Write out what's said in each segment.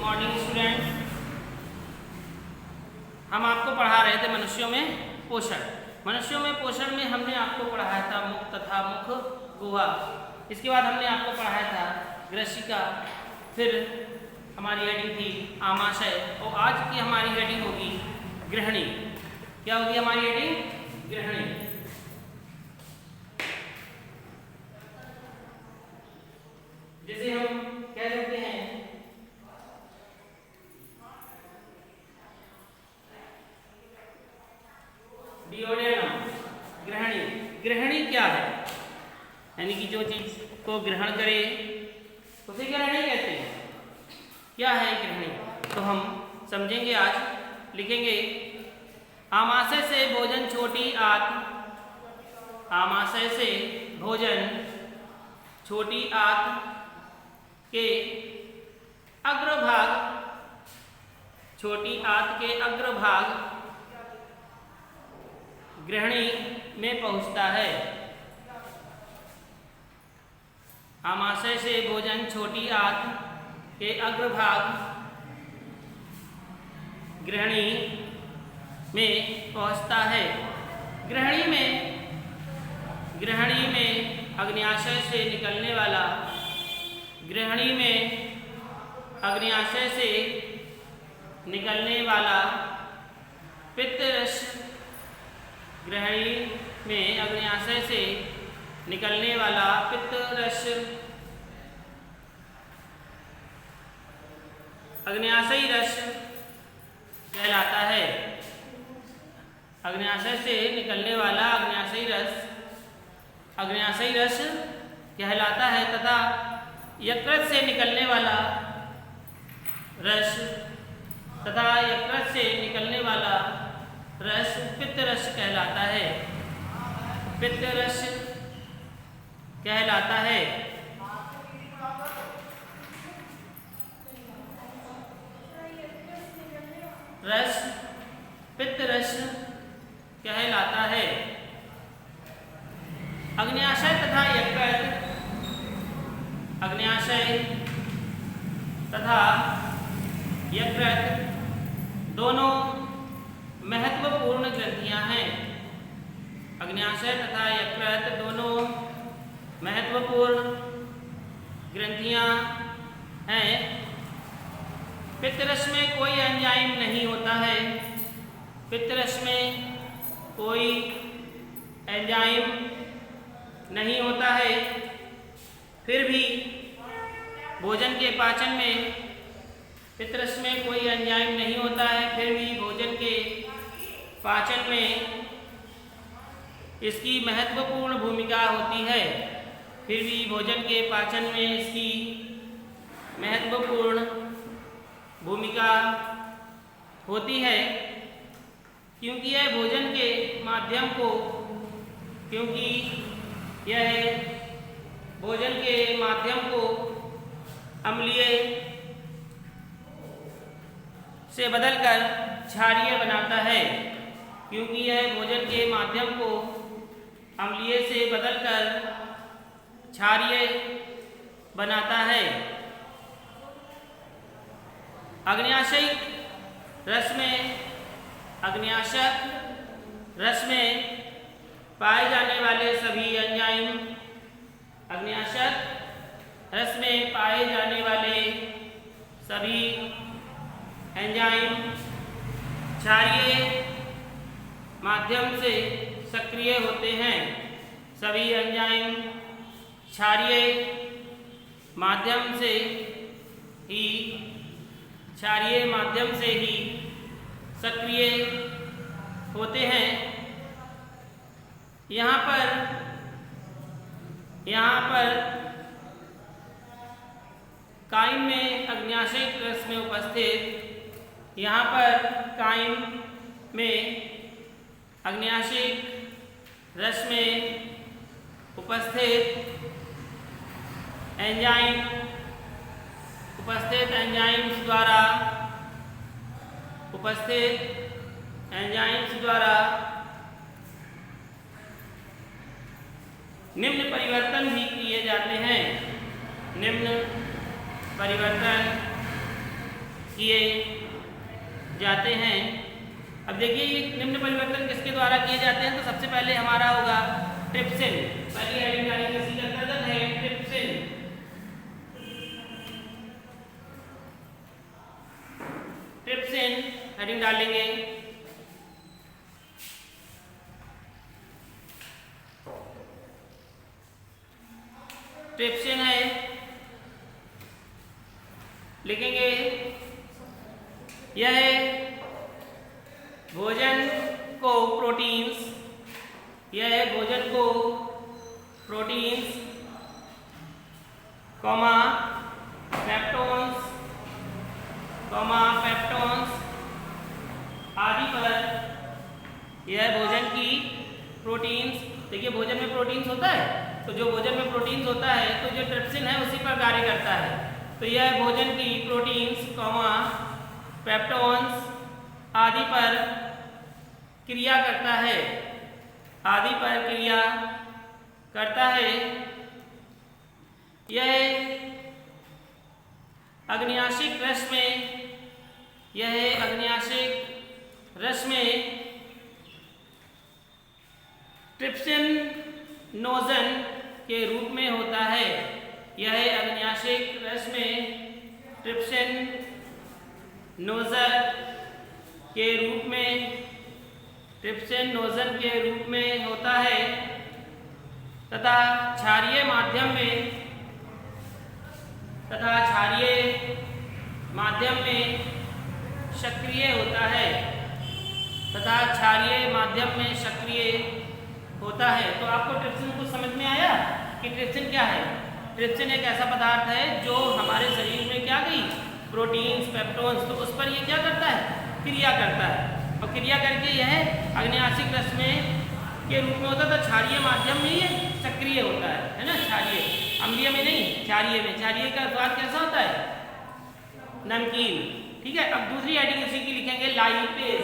Morning students. हम आपको पढ़ा रहे थे मनुष्यों में पोषण। मनुष्यों में पोषण में हमने आपको पढ़ाया था मुख तथा मुख गुहा। इसके बाद हमने आपको पढ़ाया था ग्रसिका, फिर हमारी हेडिंग थी आमाशय, और आज की हमारी हेडिंग होगी गृहिणी। क्या होगी हमारी हेडिंग? गृहिणी। जैसे हम कह सकते हैं डिओडेनम, गृहिणी। गृहिणी क्या है? यानी कि जो चीज को ग्रहण करे उसे गृहिणी कहते हैं। क्या है गृहिणी? तो हम समझेंगे आज। लिखेंगे आमाशय से भोजन छोटी आंत, आमाशय से भोजन छोटी आंत के अग्रभाग, छोटी आंत के अग्रभाग गृहिणी में पहुंचता है। आमाशय से भोजन छोटी आंत के अग्रभाग गृहिणी में पहुंचता है। गृहिणी में अग्न्याशय से निकलने वाला, गृहिणी में अग्न्याशय से निकलने वाला पित्तरस, गृहिणी में अग्न्याशय से निकलने वाला पित्तरस अग्न्याशयी रस कहलाता है। अग्न्याशय से निकलने वाला अग्न्याशयी रस कहलाता है तथा यकृत से निकलने वाला रस पित्तरस कहलाता है। पित्तरस कहलाता है। रस पित्तरस कहलाता है। अग्न्याशय तथा यकृत, अग्न्याशय तथा यकृत दोनों महत्वपूर्ण ग्रंथियां हैं। अग्न्याशय तथा यकृत दोनों महत्वपूर्ण ग्रंथियां हैं। पित्तरस में कोई एंजाइम नहीं होता है। पित्तरस में कोई एंजाइम नहीं होता है, फिर भी भोजन के पाचन में, पित्तरस में कोई एंजाइम नहीं होता है, फिर भी भोजन के पाचन में इसकी महत्वपूर्ण भूमिका होती है। फिर भी भोजन के पाचन में इसकी महत्वपूर्ण भूमिका होती है, क्योंकि यह भोजन के माध्यम को, अम्लीय से बदलकर क्षारीय बनाता है। क्योंकि यह भोजन के माध्यम को अम्लीय से बदलकर क्षारीय बनाता है। अग्न्याशयिक रस में पाए जाने वाले सभी एंजाइम, अग्न्याशक रस में पाए जाने वाले सभी एंजाइम क्षारीय माध्यम से सक्रिय होते हैं। सभी एंजाइम क्षारीय माध्यम से ही सक्रिय होते हैं। यहाँ पर काइम में अग्न्याशयिक रस में उपस्थित, यहाँ पर काइम में अग्न्याशयिक रस में उपस्थित एंजाइम्स द्वारा निम्न परिवर्तन भी किए जाते हैं। निम्न परिवर्तन किए जाते हैं। अब देखिए ये निम्न परिवर्तन किसके द्वारा किए जाते हैं, तो सबसे पहले हमारा होगा ट्रिप्सिन। पहली हेडिंग डालेंगे इसी के अंतर्गत है ट्रिप्सिन। ट्रिप्सिन हेडिंग डालेंगे। ट्रिप्सिन है, लिखेंगे यह भोजन को प्रोटीन्स, यह भोजन को प्रोटीन्स कॉमा पेप्टोन्स आदि पर, यह भोजन की प्रोटीन्स, देखिए भोजन में प्रोटीन्स होता है, तो जो भोजन में प्रोटीन्स होता है तो जो ट्रिप्सिन है उसी पर कार्य करता है। तो यह भोजन की प्रोटीन्स कॉमा पेप्टोन्स आदि पर क्रिया करता है, आदि पर क्रिया करता है। यह अग्न्याशिक रस में, यह अग्न्याशिक रस में ट्रिप्सिन नोजन के रूप में होता है। यह अग्न्याशिक रस में ट्रिप्सिन नोजन के रूप में, ट्रिप्सिन नोजन के रूप में होता है तथा क्षारीय माध्यम में, तथा क्षारीय माध्यम में सक्रिय होता है, तथा क्षारीय माध्यम में सक्रिय होता है। तो आपको ट्रिप्सिन कुछ समझ में आया कि ट्रिप्सिन क्या है। ट्रिप्सिन एक ऐसा पदार्थ है जो हमारे शरीर में क्या गई, प्रोटीन्स पेप्टोन्स, तो उस पर ये क्या करता है, क्रिया करता है, और क्रिया करके यह अग्न्याशिक रस में के रूप में होता है, तो क्षारीय माध्यम में ये सक्रिय होता है ना, क्षारीय, अम्लीय में नहीं, क्षारीय में। क्षारीय का स्वाद कैसा होता है, नमकीन। ठीक है, अब दूसरी हेडिंग इसी की लिखेंगे लाइपेज।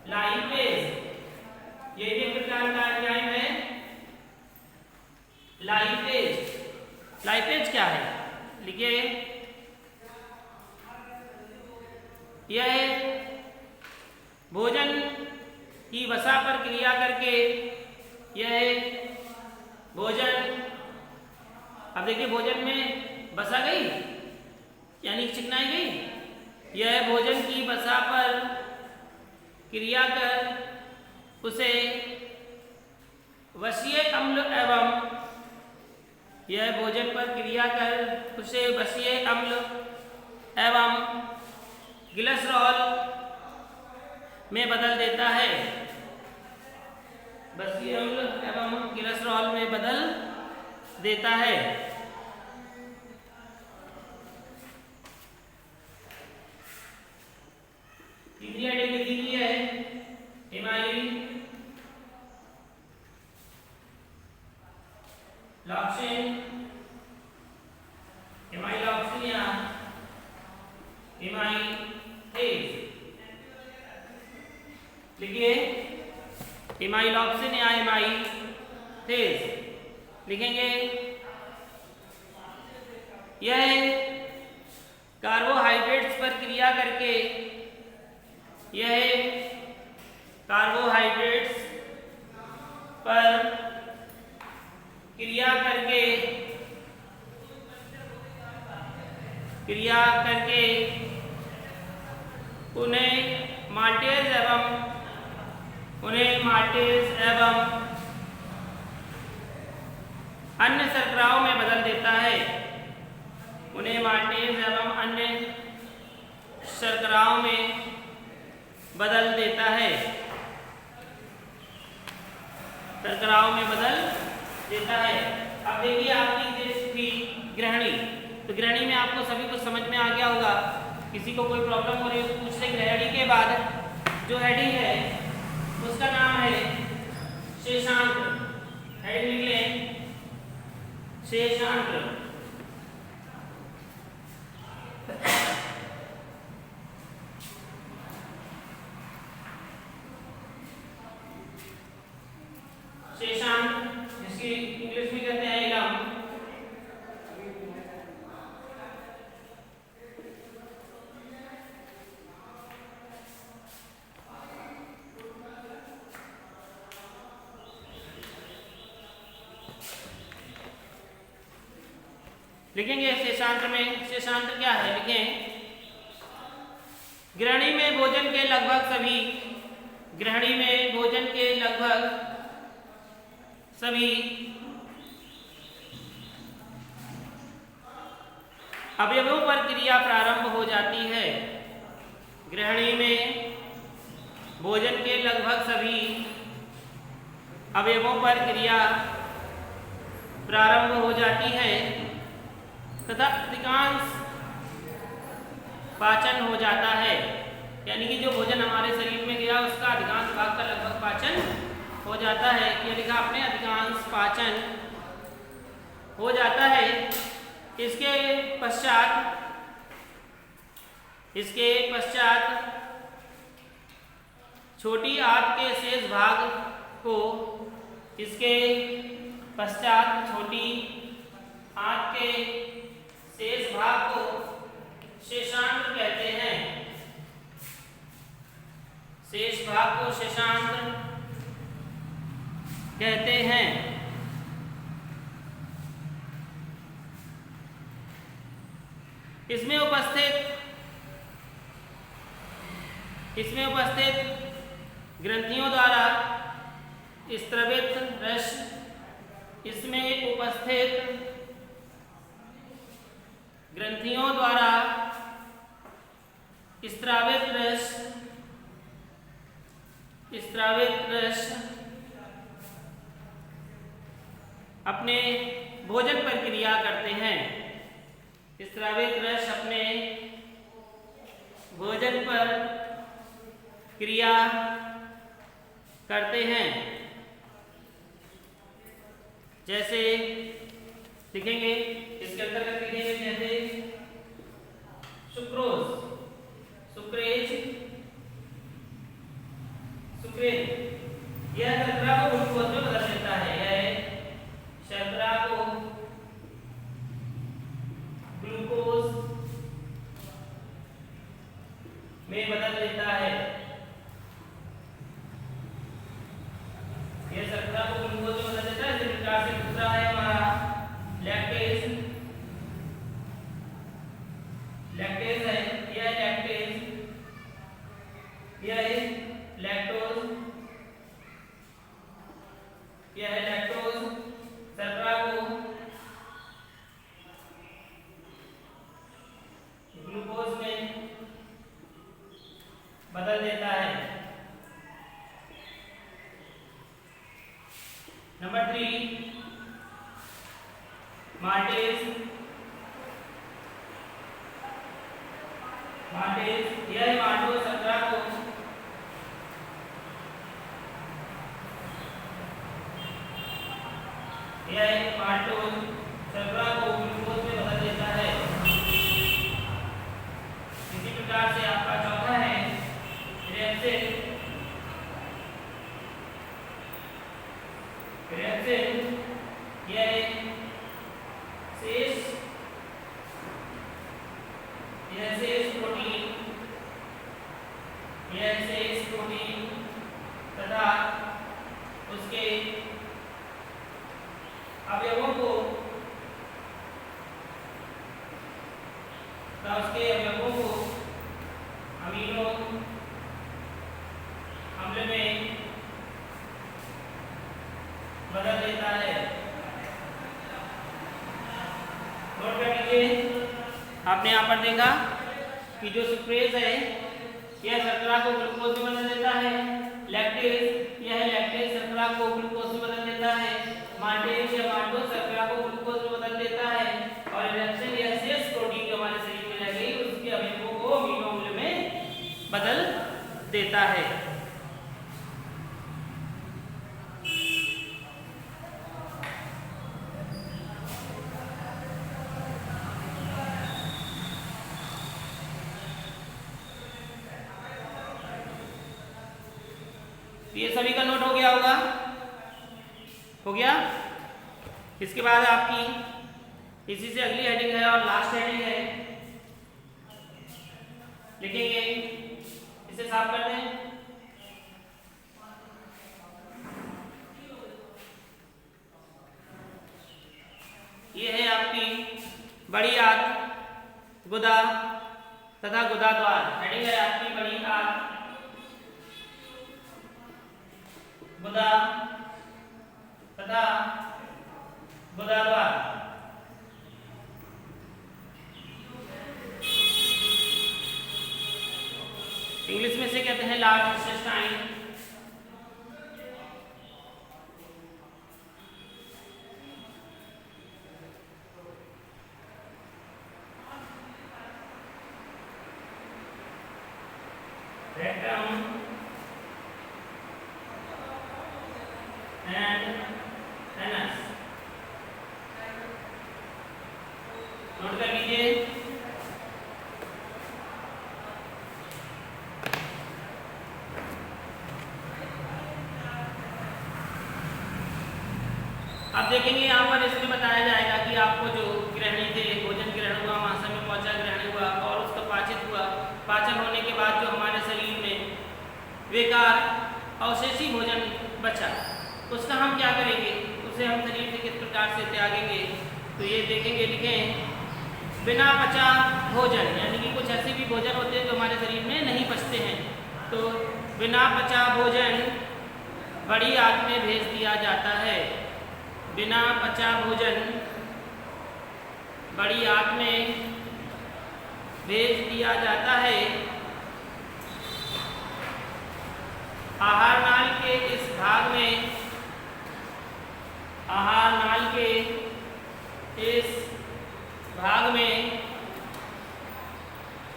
लाइपेज ये भी एक प्रकार का एंजाइम है। लाइपेज, लाइपेज क्या है, लिखिए यह भोजन की वसा पर क्रिया करके, यह भोजन, अब देखिए भोजन में वसा गई यानी चिकनाई गई, यह भोजन की वसा पर क्रिया कर उसे वसीय अम्ल एवं, यह भोजन पर क्रिया कर उसे वसीय अम्ल एवं ग्लिसरॉल में बदल देता है, वसीय अम्ल एवं ग्लिसरॉल में बदल देता है। तीसरी हेडिंग लिखी हुई है इमाइलॉक्सिन या इमाइलेज। लिखिए इमाइलॉक्सिन या इमाइलेज, लिखेंगे यह कार्बोहाइड्रेट्स पर क्रिया करके, यह कार्बोहाइड्रेट्स पर क्रिया करके उन्हें माल्टेज एवं अन्य शर्कराओं में बदल देता है, उन्हें माल्टेज एवं अन्य शर्कराओं में बदल देता है, शर्कराओं में बदल देता है। अब देखिए आपकी थी ग्रहणी, तो ग्रहणी में आपको सभी कुछ समझ में आ गया होगा। किसी को कोई प्रॉब्लम हो रही है तो पूछ ले। ग्रहणी के बाद जो हेडिंग है उसका नाम है शेषांक। हेडिंग लिख लें शेषांक। शेषांक जिसकी इंग्लिश में कहते हैं एलम। लिखेंगे शेषांत्र में, शेषांत्र क्या है लिखें, गृहिणी में भोजन के लगभग सभी, गृहिणी में भोजन के लगभग सभी अवयवों पर क्रिया प्रारंभ हो जाती है। गृहिणी में भोजन के लगभग सभी अवयवों पर क्रिया प्रारंभ हो जाती है तथा अधिकांश पाचन हो जाता है। यानी कि जो भोजन हमारे शरीर में गया उसका अधिकांश भाग का लगभग पाचन हो जाता है। ये लिखा आपने, अधिकांश पाचन हो जाता है। इसके पश्चात छोटी आंत के शेष भाग को, इसके पश्चात छोटी आंत के शेष भाग को शेषांत्र कहते हैं। शेष भाग को शेषांत्र कहते हैं। इसमें उपस्थित ग्रंथियों द्वारा स्त्रवित रस, इसमें उपस्थित ग्रंथियों द्वारा स्रावित रस अपने भोजन पर क्रिया करते हैं। स्रावित रस अपने भोजन पर क्रिया करते हैं। जैसे लिखेंगे, इसके अंतर्गत लिखेंगे जैसे सुक्रोज, सुक्रेज, सुक्रेज, यह शर्करा को ग्लूकोज में बदल देता है। यह शर्करा को ग्लूकोज में बदल देता है। यह शर्करा को ग्लूकोज में बदल देता है। इसी प्रकार से दूसरा है हमारा लैक्टेज। लैक्टेज है, यह लैक्टेज, यह लैक्टोज, यह लैक्टोज शर्करा को ग्लूकोज में बदल देता है। Number 3 maltase. माल्टेज, यह माल्टोज शर्करा को ग्लूकोज में बदल देता है। इसी प्रकार से आपका चौथा है रेप्सिन। रेप्सिन, यह शेष प्रोटीन तथा उसके अवयवों को अमीनो अम्ल में बदल देता है। नोट कर लीजिए, आपने यहाँ पर देखा कि जो सुक्रेज है यह शर्करा को ग्लूकोज में बदल देता है। लैक्टेज, यह लैक्टेज शर्करा को ग्लूकोज में बदल देता है। माल्टेज या माल्टोज शर्करा को ग्लूकोज में बदल देता है। और रेप्सिन, यह शेष प्रोटीन जो हमारे शरीर में रह गई उसके अवयवों को अमीनो अम्ल में बदल देता है। ये सभी का नोट हो गया होगा, हो गया। इसके बाद आपकी इसी से अगली हेडिंग है और लास्ट हेडिंग है, लिखेंगे, इसे साफ कर दें। ये है आपकी बड़ी आंत, गुदा तथा गुदा द्वार। हेडिंग है आपकी बड़ी आंत, गुदा तथा गुदा द्वार। इंग्लिश में से कहते हैं large intestine. rectum and anus। Note कर लीजिए। अब देखेंगे यहाँ पर इसमें बताया जाएगा कि आपको जो ग्रहणी थे, भोजन ग्रहण हुआ, महाशय में पहुंचा, ग्रहण हुआ और उसका पाचित हुआ। पाचन होने के बाद जो हमारे शरीर में बेकार अवशेषी भोजन बचा, उसका हम क्या करेंगे, उसे हम शरीर से किस प्रकार से त्यागेंगे, तो ये देखेंगे। लिखें बिना पचा भोजन, यानी कि कुछ ऐसे भी भोजन होते हैं जो हमारे शरीर में नहीं पचते हैं, तो बिना पचा भोजन बड़ी आंत में भेज दिया जाता है। बिना पचा भोजन बड़ी आंत में भेज दिया जाता है। आहार नाल के इस भाग में, आहार नाल के इस भाग में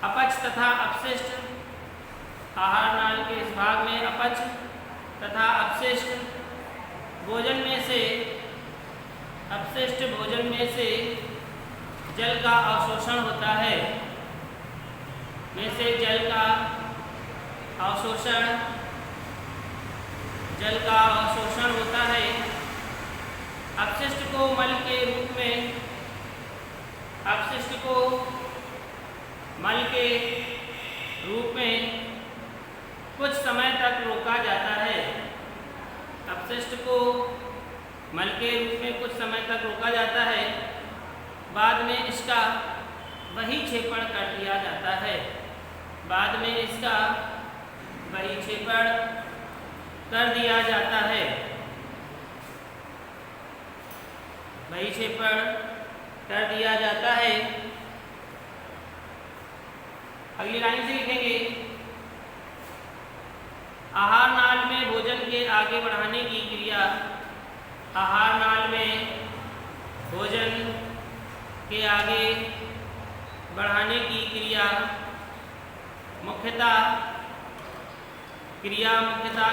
अपच तथा अपशिष्ट, आहार नाल के इस भाग में अपच तथा अपशिष्ट भोजन में से, अपशिष्ट भोजन में से जल का अवशोषण होता है, में से जल का अवशोषण, जल का अवशोषण होता है। अपशिष्ट को मल के रूप में, अपशिष्ट को मल के रूप में कुछ समय तक रोका जाता है। अपशिष्ट को मल के रूप में कुछ समय तक रोका जाता है, बाद में इसका वही क्षेपण कर दिया जाता है। बाद में इसका वही क्षेपण कर दिया जाता है, वही क्षेपण कर दिया जाता है। अगली लाइन से लिखेंगे आहार नाल में भोजन के आगे बढ़ाने की क्रिया, आहार नाल में भोजन के आगे बढ़ाने की क्रिया मुख्यतः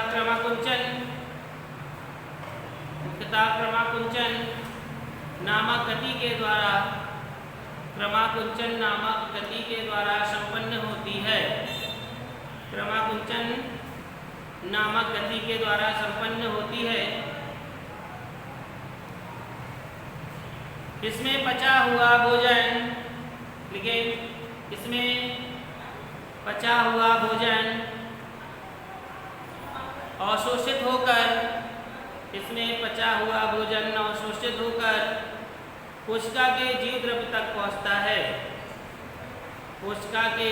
क्रमाकुंचन, मुख्यतः क्रमाकुंचन नामक गति के द्वारा, क्रमाकुंचन नामक गति के द्वारा संपन्न होती है। क्रमाकुंचन नामक गति के द्वारा संपन्न होती है। इसमें पचा हुआ भोजन, लेकिन इसमें पचा हुआ भोजन अवशोषित होकर, इसमें पचा हुआ भोजन अवशोषित होकर कोशिका के जीव द्रव्य तक पहुंचता है, कोशिका के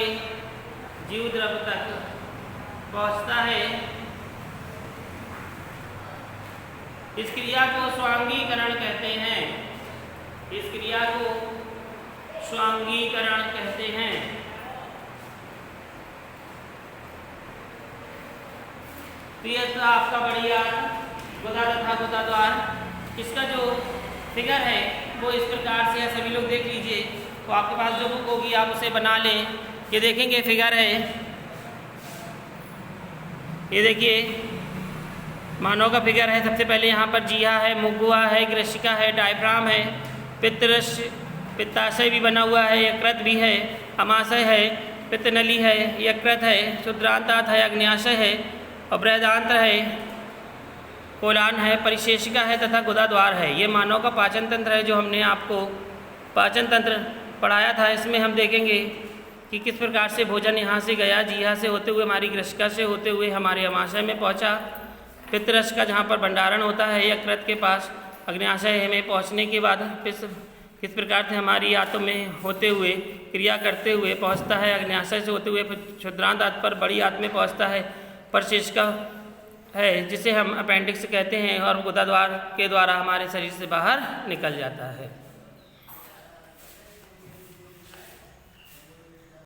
जीव द्रव्य तक पहुंचता है। इस क्रिया को स्वांगीकरण कहते हैं, इस क्रिया को स्वांगीकरण कहते हैं। तो यह था आपका बढ़िया गुदा तथा गुदा द्वार। इसका जो फिगर है वो इस प्रकार से है, सभी लोग देख लीजिए। तो आपके पास जो बुक होगी आप उसे बना लें। ये देखेंगे फिगर है, ये देखिए मानव का फिगर है। सबसे पहले यहाँ पर जीहा है, मुगुआ है, ग्रशिका है, डायफ्राम है, पित्तरस, पित्ताशय भी बना हुआ है, यकृत भी है, अमाशय है, पित्तनली है, यकृत है, शुद्रांतात है, अग्न्याशय है और बृहदांत्र है, कोलान है, परिशेषिका है तथा गुदा द्वार है। ये मानव का पाचन तंत्र है जो हमने आपको पाचन तंत्र पढ़ाया था। इसमें हम देखेंगे कि किस प्रकार से भोजन यहाँ से गया, जीहा से होते हुए हमारी ग्रशिका से होते हुए हमारे अमाशय में पहुँचा, पित्तरस का जहाँ पर भंडारण होता है यकृत के पास, अग्न्याशय में पहुँचने के बाद किस प्रकार से हमारी आंतों में होते हुए क्रिया करते हुए पहुंचता है, अग्न्याशय से होते हुए फिर क्षुद्रांत आंत पर बड़ी आंत में पहुंचता है, परशिष्का है जिसे हम अपेंडिक्स कहते हैं, और गुदा द्वार के द्वारा हमारे शरीर से बाहर निकल जाता है।